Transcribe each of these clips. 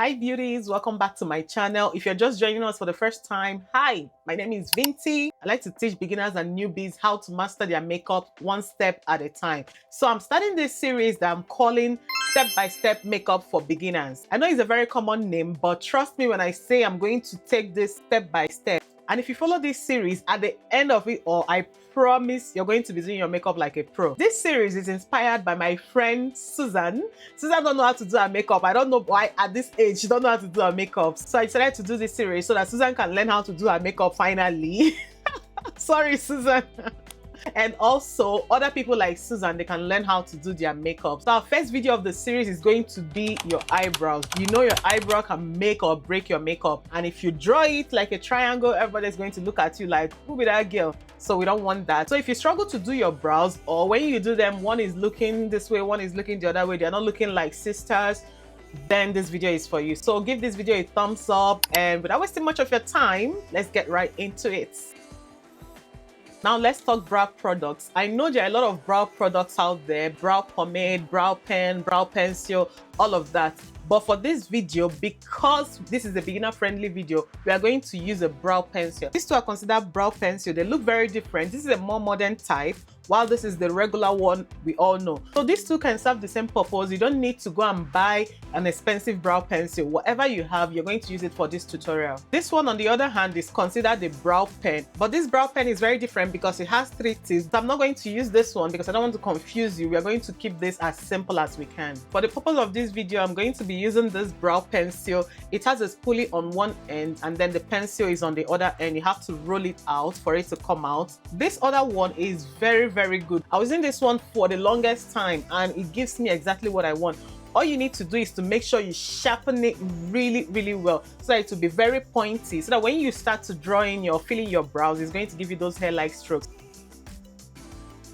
Hi beauties, welcome back to my channel. If you're just joining us for the first time, hi, my name is Vinti. I like to teach beginners and newbies how to master their makeup one step at a time. So I'm starting this series that I'm calling Step-by-Step Makeup for Beginners. I know it's a very common name, but trust me when I say I'm going to take this step by step. And if you follow this series, at the end of it all, I promise you're going to be doing your makeup like a pro. This series is inspired by my friend Susan. Susan don't know how to do her makeup. I don't know why at this age she don't know how to do her makeup. So I decided to do this series so that Susan can learn how to do her makeup finally. Sorry, Susan. And also other people like Susan, they can learn how to do their makeup. So our first video of the series is going to be your eyebrows. You know your eyebrow can make or break your makeup, and if you draw it like a triangle, everybody's going to look at you like, who be that girl? So we don't want that. So if you struggle to do your brows, or when you do them, one is looking this way, one is looking the other way, they're not looking like sisters, then this video is for you. So give this video a thumbs up, and without wasting much of your time, let's get right into it. Now let's talk brow products. I know there are a lot of brow products out there: brow pomade, brow pen, brow pencil, all of that. But for this video, because this is a beginner-friendly video, we are going to use a brow pencil. These two are considered brow pencil. They look very different. This is a more modern type, while this is the regular one we all know. So these two can serve the same purpose. You don't need to go and buy an expensive brow pencil. Whatever you have, you're going to use it for this tutorial. This one, on the other hand, is considered a brow pen. But this brow pen is very different because it has 3 tips. So I'm not going to use this one because I don't want to confuse you. We are going to keep this as simple as we can. For the purpose of this video, I'm going to be using this brow pencil. It has a spoolie on one end and then the pencil is on the other end. You have to roll it out for it to come out. This other one is very good. I was in this one for the longest time and it gives me exactly what I want. All you need to do is to make sure you sharpen it really well so that it will be very pointy, so that when you start to draw in your filling your brows, it's going to give you those hair-like strokes.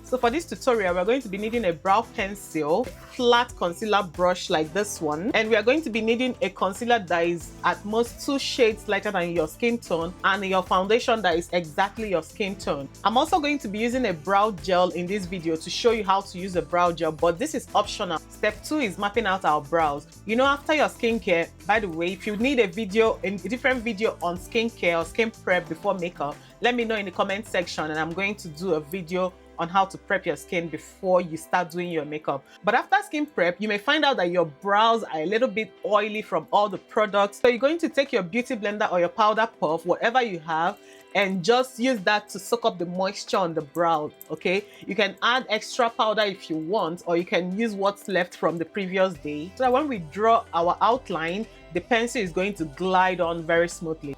So for this tutorial, we're going to be needing a brow pencil, flat concealer brush like this one, and we are going to be needing a concealer that is at most 2 shades lighter than your skin tone, and your foundation that is exactly your skin tone. I'm also going to be using a brow gel in this video to show you how to use a brow gel, but this is optional. Step 2 is mapping out our brows. You know, after your skincare, by the way, if you need a different video on skincare or skin prep before makeup, let me know in the comment section and I'm going to do a video on how to prep your skin before you start doing your makeup. But after skin prep, you may find out that your brows are a little bit oily from all the products. So you're going to take your beauty blender or your powder puff, whatever you have, and just use that to soak up the moisture on the brow, okay? You can add extra powder if you want, or you can use what's left from the previous day, so that when we draw our outline, the pencil is going to glide on very smoothly.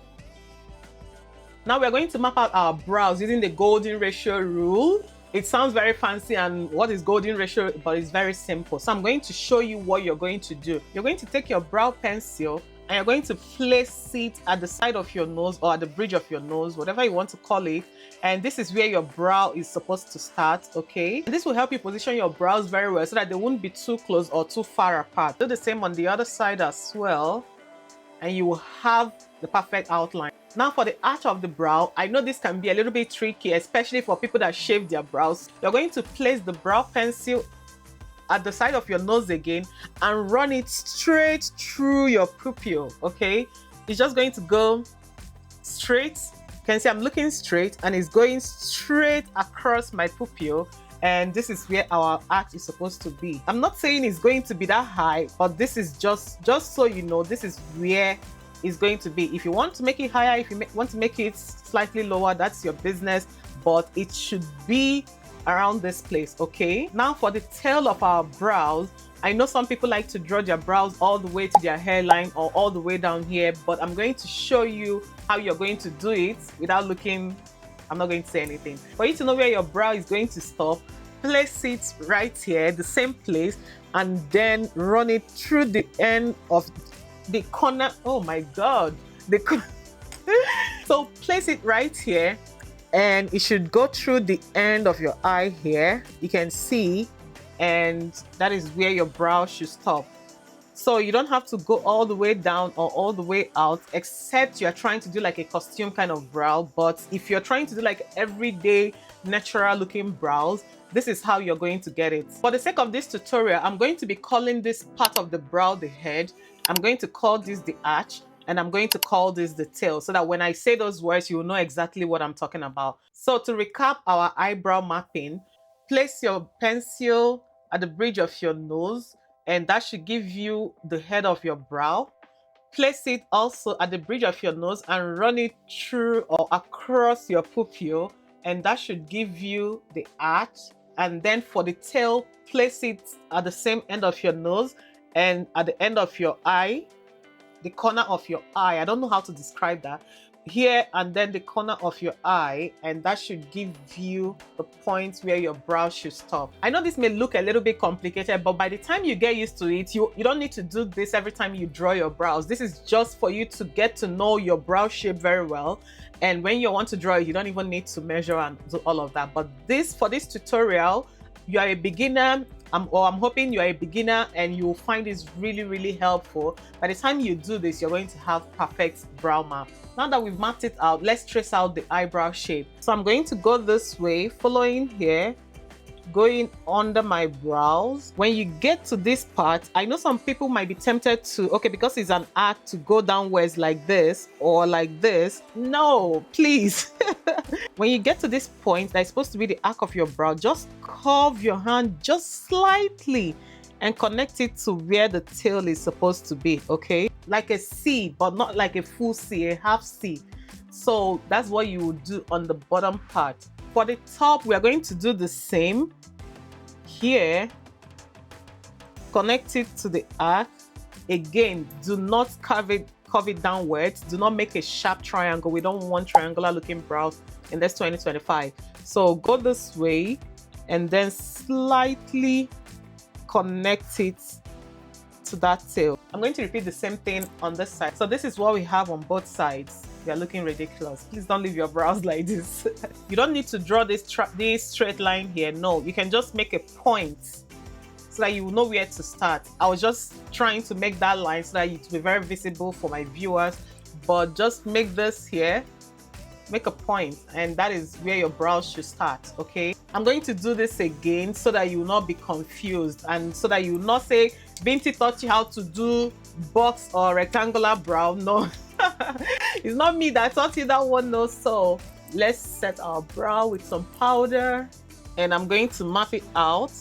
Now we're going to map out our brows using the golden ratio rule. It sounds very fancy, and what is golden ratio, but it's very simple. So I'm going to show you what you're going to do. You're going to take your brow pencil and you're going to place it at the side of your nose or at the bridge of your nose, whatever you want to call it. And this is where your brow is supposed to start, okay? And this will help you position your brows very well so that they won't be too close or too far apart. Do the same on the other side as well, and you will have the perfect outline. Now for the arch of the brow, I know this can be a little bit tricky, especially for people that shave their brows. You're going to place the brow pencil at the side of your nose again and run it straight through your pupil, okay? It's just going to go straight. You can see I'm looking straight and it's going straight across my pupil, and this is where our arch is supposed to be. I'm not saying it's going to be that high, but this is just so you know, this is where it's going to be. If you want to make it higher, if you want to make it slightly lower, that's your business, but it should be around this place, okay? Now for the tail of our brows, I know some people like to draw their brows all the way to their hairline or all the way down here, but I'm going to show you how you're going to do it without looking. I'm not going to say anything. For you to know where your brow is going to stop, place it right here, the same place, and then run it through the end of the corner. Oh my god, so place it right here and it should go through the end of your eye here, you can see, and that is where your brow should stop. So you don't have to go all the way down or all the way out, except you're trying to do like a costume kind of brow. But if you're trying to do like everyday natural looking brows, this is how you're going to get it. For the sake of this tutorial, I'm going to be calling this part of the brow the head, I'm going to call this the arch, and I'm going to call this the tail, so that when I say those words, you will know exactly what I'm talking about. So to recap our eyebrow mapping, place your pencil at the bridge of your nose, and that should give you the head of your brow. Place it also at the bridge of your nose and run it through or across your pupil, and that should give you the arch. And then for the tail, place it at the same end of your nose and at the end of your eye, the corner of your eye. I don't know how to describe that. Here and then the corner of your eye, and that should give you the point where your brow should stop. I know this may look a little bit complicated, but by the time you get used to it, you don't need to do this every time you draw your brows. This is just for you to get to know your brow shape very well. And when you want to draw it, you don't even need to measure and do all of that. But for this tutorial, you are a beginner, I'm hoping you are a beginner, and you will find this really, really helpful. By the time you do this, you're going to have perfect brow map. Now that we've mapped it out, let's trace out the eyebrow shape. So I'm going to go this way, following here, going under my brows. When you get to this part, I know some people might be tempted to, okay, because it's an arc, to go downwards like this or like this. No, please. When you get to this point that's supposed to be the arc of your brow, just curve your hand just slightly and connect it to where the tail is supposed to be, okay? Like a C, but not like a full C, a half C. So that's what you would do on the bottom part. For the top, we are going to do the same. Here, connect it to the arc. Again, do not curve it downwards. Do not make a sharp triangle. We don't want triangular looking brows in this 2025. So go this way and then slightly connect it to that tail. I'm going to repeat the same thing on this side. So this is what we have on both sides. You're looking ridiculous. Please don't leave your brows like this. You don't need to draw this straight line here. No, you can just make a point so that you will know where to start. I was just trying to make that line so that it will be very visible for my viewers, but just make this here, make a point, and that is where your brows should start, okay? I'm going to do this again so that you will not be confused, and so that you will not say, Vinti taught you how to do box or rectangular brow. No, it's not me that taught you that one, no. So let's set our brow with some powder, and I'm going to map it out.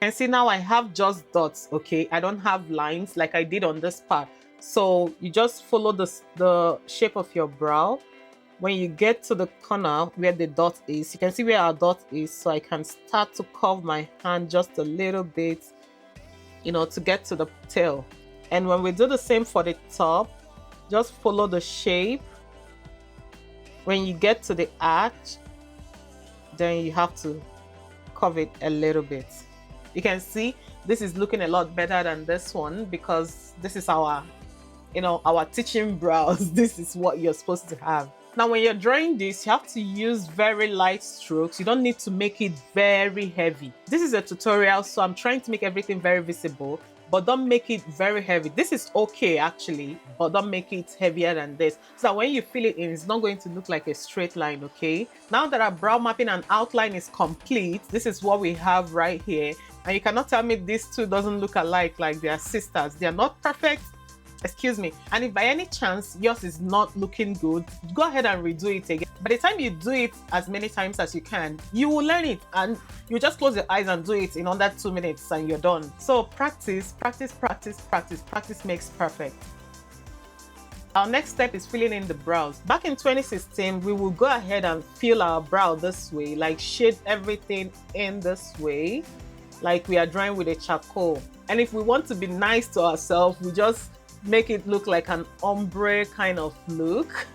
And see, now I have just dots, okay? I don't have lines like I did on this part. So you just follow the shape of your brow. When you get to the corner where the dot is, you can see where our dot is. So I can start to curve my hand just a little bit, you know, to get to the tail. And when we do the same for the top, just follow the shape. When you get to the arch, then you have to curve it a little bit. You can see this is looking a lot better than this one, because this is our, you know, our teaching brows. This is what you're supposed to have. Now, when you're drawing this, you have to use very light strokes. You don't need to make it very heavy. This is a tutorial, so I'm trying to make everything very visible, but don't make it very heavy. This is okay actually, but don't make it heavier than this, so that when you fill it in, it's not going to look like a straight line, okay? Now that our brow mapping and outline is complete, this is what we have right here. And you cannot tell me these two doesn't look alike, like they are sisters. They are not perfect, excuse me. And if by any chance yours is not looking good, go ahead and redo it again. By the time you do it as many times as you can, you will learn it, and you just close your eyes and do it in under 2 minutes and you're done. So practice, practice, practice, practice. Practice makes perfect. Our next step is filling in the brows. Back in 2016, we will go ahead and fill our brow this way, like shade everything in this way, like we are drawing with a charcoal. And if we want to be nice to ourselves, we just make it look like an ombre kind of look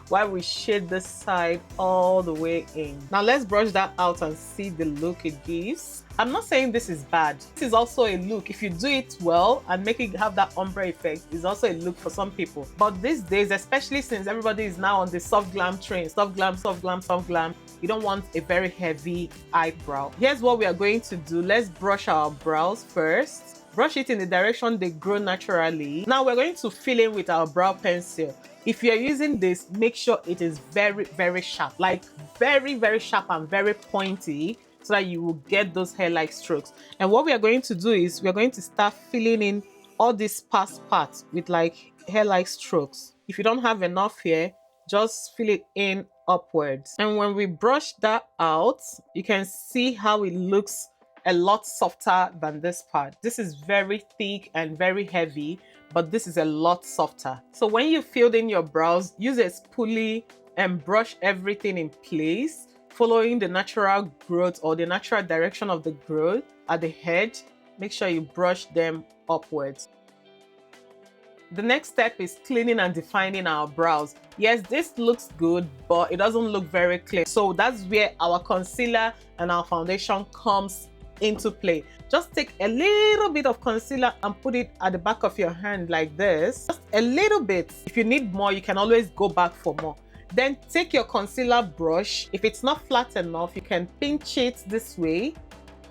while we shade this side all the way in. Now let's brush that out and see the look it gives. I'm not saying this is bad. This is also a look. If you do it well and make it have that ombre effect, it's also a look for some people. But these days, especially since everybody is now on the soft glam train, soft glam, soft glam, soft glam, you don't want a very heavy eyebrow. Here's what we are going to do. Let's brush our brows first. Brush it in the direction they grow naturally. Now we're going to fill in with our brow pencil. If you're using this, make sure it is very, very sharp, like very, very sharp and very pointy, so that you will get those hair-like strokes. And what we are going to do is we're going to start filling in all these sparse parts with like hair-like strokes. If you don't have enough here, just fill it in upwards. And when we brush that out, you can see how it looks a lot softer than this part. This is very thick and very heavy, but this is a lot softer. So when you filled in your brows, use a spoolie and brush everything in place, following the natural growth or the natural direction of the growth at the head. Make sure you brush them upwards. The next step is cleaning and defining our brows. Yes, this looks good, but it doesn't look very clear. So that's where our concealer and our foundation comes into play. Just take a little bit of concealer and put it at the back of your hand like this. Just a little bit. If you need more, you can always go back for more. Then take your concealer brush. If it's not flat enough, you can pinch it this way.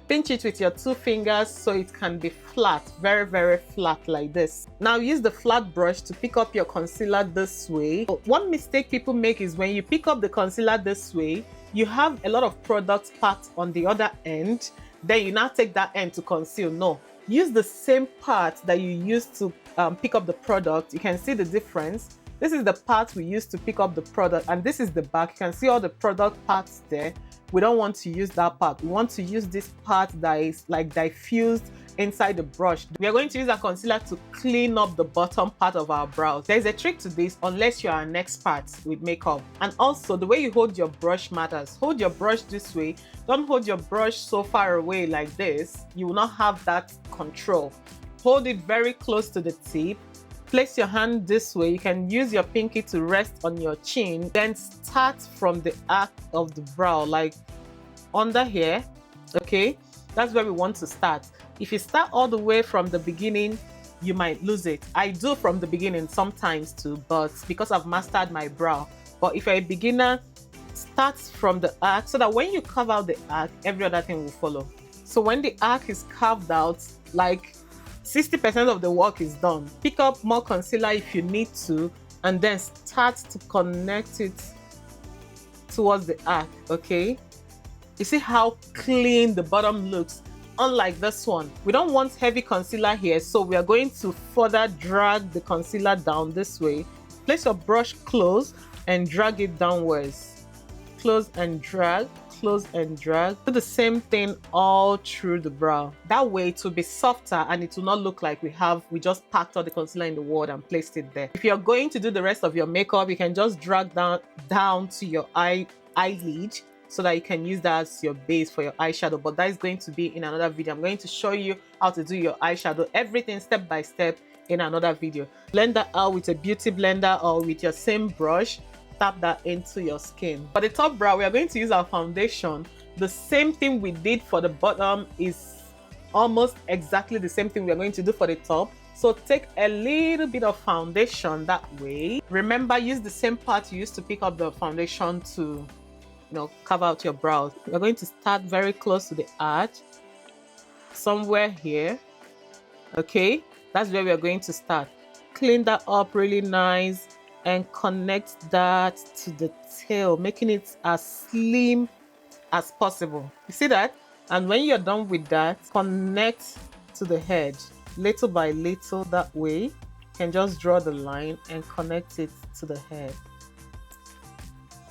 Pinch it with your 2 fingers so it can be flat, very, very flat like this. Now use the flat brush to pick up your concealer this way. One mistake people make is when you pick up the concealer this way, you have a lot of product packed on the other end. Then you now take that end to conceal. No, use the same part that you used to pick up the product. You can see the difference. This is the part we used to pick up the product, and this is the back. You can see all the product parts there. We don't want to use that part. We want to use this part that is like diffused inside the brush. We are going to use a concealer to clean up the bottom part of our brows. There's a trick to this unless you are an expert with makeup. And also the way you hold your brush matters. Hold your brush this way. Don't hold your brush so far away like this. You will not have that control. Hold it very close to the tip. Place your hand this way. You can use your pinky to rest on your chin. Then start from the arc of the brow, like under here. Okay, that's where we want to start. If you start all the way from the beginning, you might lose it. I do from the beginning sometimes too, but because I've mastered my brow. But if you're a beginner, start from the arc so that when you carve out the arc, every other thing will follow. So when the arc is carved out, like 60% of the work is done. Pick up more concealer if you need to, and then start to connect it towards the arc, okay? You see how clean the bottom looks, unlike this one. We don't want heavy concealer here, so we are going to further drag the concealer down this way. Place your brush close and drag it downwards. Close and drag. Close and drag. Do the same thing all through the brow. That way it will be softer and it will not look like we just packed all the concealer in the wad and placed it there. If you're going to do the rest of your makeup, you can just drag down to your eyelid so that you can use that as your base for your eyeshadow. But that is going to be in another video. I'm going to show you how to do your eyeshadow, everything step by step in another video. Blend that out with a beauty blender or with your same brush. Tap that into your skin. For the top brow, we are going to use our foundation. The same thing we did for the bottom is almost exactly the same thing we are going to do for the top. So take a little bit of foundation that way. Remember, use the same part you used to pick up the foundation to, cover out your brows. We're going to start very close to the arch, somewhere here. Okay, that's where we are going to start. Clean that up really nice and connect that to the tail, making it as slim as possible. You see that? And when you're done with that, connect to the head little by little. That way you can just draw the line and connect it to the head.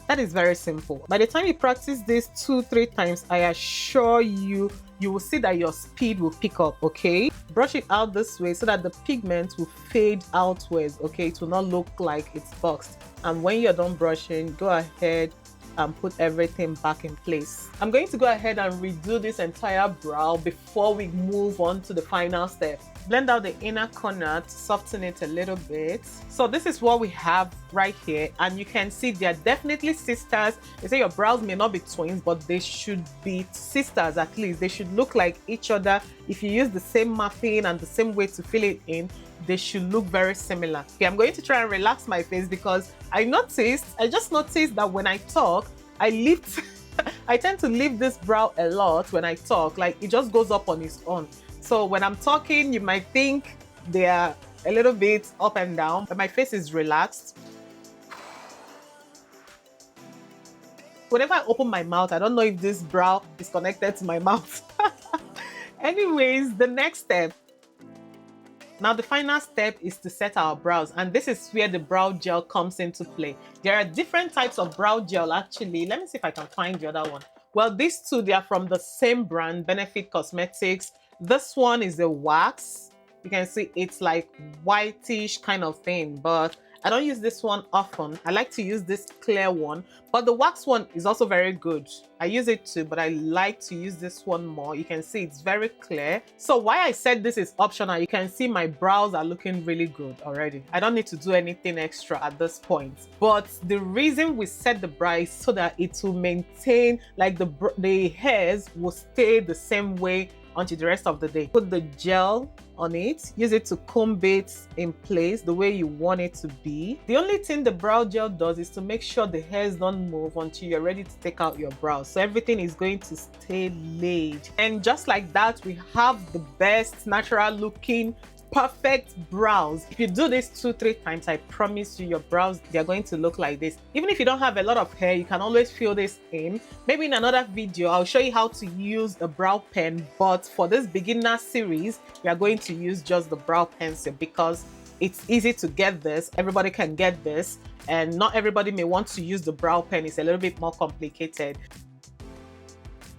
That is very simple. By the time you practice this 2-3 times, I assure you, you will see that your speed will pick up, okay? Brush it out this way so that the pigment will fade outwards, okay? It will not look like it's boxed. And when you're done brushing, go ahead and put everything back in place. I'm going to go ahead and redo this entire brow before we move on to the final step. Blend out the inner corner to soften it a little bit. So this is what we have right here, and you can see they're definitely sisters. They say your brows may not be twins, but they should be sisters at least. They should look like each other. If you use the same muffin and the same way to fill it in, they should look very similar. Okay, I'm going to try and relax my face because I just noticed that when I talk, I tend to lift this brow a lot when I talk, like it just goes up on its own. So when I'm talking, you might think they are a little bit up and down, but my face is relaxed. whenever I open my mouth, I don't know if this brow is connected to my mouth. Anyways, the next step. Now the final step is to set our brows, and this is where the brow gel comes into play. There are different types of brow gel actually. Let me see if I can find the other one. Well, these two, they are from the same brand, Benefit Cosmetics. This one is a wax. You can see it's like whitish kind of thing, but I don't use this one often. I like to use this clear one, but the wax one is also very good. I use it too, but I like to use this one more. You can see it's very clear. So why I said this is optional, you can see my brows are looking really good already. I don't need to do anything extra at this point. But the reason we set the brow is so that it will maintain, like the hairs will stay the same way until the rest of the day. Put the gel on it, use it to comb it in place the way you want it to be. The only thing the brow gel does is to make sure the hairs don't move until you're ready to take out your brows, so everything is going to stay laid. And just like that, we have the best natural looking perfect brows. If you do this 2-3 times, I promise you your brows, they're going to look like this. Even if you don't have a lot of hair, you can always fill this in. Maybe in another video I'll show you how to use a brow pen, but for this beginner series we are going to use just the brow pencil because it's easy to get this. Everybody can get this, and not everybody may want to use the brow pen. It's a little bit more complicated.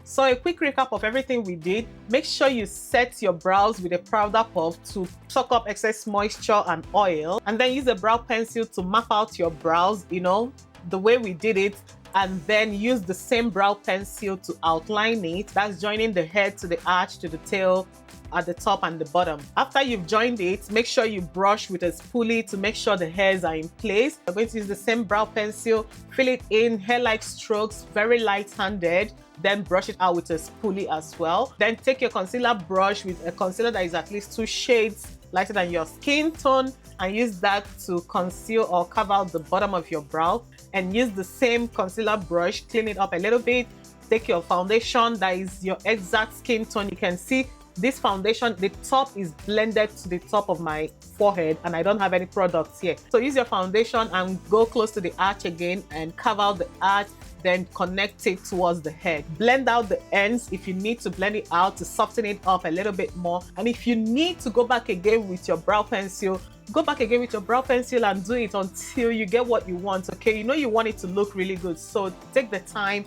So a quick recap of everything we did. Make sure you set your brows with a powder puff to suck up excess moisture and oil, and then use the brow pencil to map out your brows, you know, the way we did it, and then use the same brow pencil to outline it. That's joining the head to the arch to the tail at the top and the bottom. After you've joined it, make sure you brush with a spoolie to make sure the hairs are in place. You're going to use the same brow pencil, fill it in hair-like strokes, very light-handed, then brush it out with a spoolie as well. Then take your concealer brush with a concealer that is at least 2 shades lighter than your skin tone, and use that to conceal or cover out the bottom of your brow. And use the same concealer brush, clean it up a little bit. Take your foundation that is your exact skin tone. You can see this foundation, the top is blended to the top of my forehead and I don't have any products here. So use your foundation and go close to the arch again and carve out the arch, then connect it towards the head. Blend out the ends if you need to blend it out to soften it up a little bit more. And if you need to go back again with your brow pencil, go back again with your brow pencil and do it until you get what you want, okay? You know you want it to look really good, so take the time.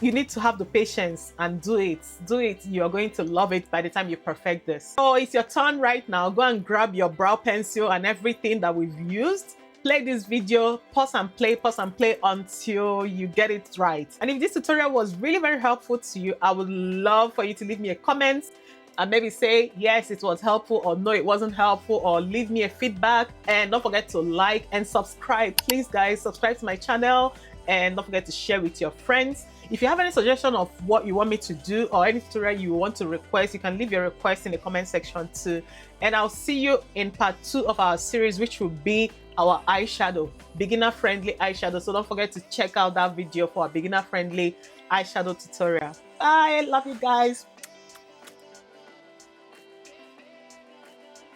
You need to have the patience and do it. You're going to love it by the time you perfect this. So it's your turn right now. Go and grab your brow pencil and everything that we've used. Play this video, pause and play until you get it right. And if this tutorial was really very helpful to you, I would love for you to leave me a comment and maybe say yes, it was helpful, or no, it wasn't helpful, or leave me a feedback. And don't forget to like and subscribe. Please guys, subscribe to my channel, and don't forget to share with your friends. If you have any suggestion of what you want me to do or any tutorial you want to request, you can leave your request in the comment section too. And I'll see you in part 2 of our series, which will be our eyeshadow, beginner friendly eyeshadow. So don't forget to check out that video for a beginner friendly eyeshadow tutorial. Bye, love you guys.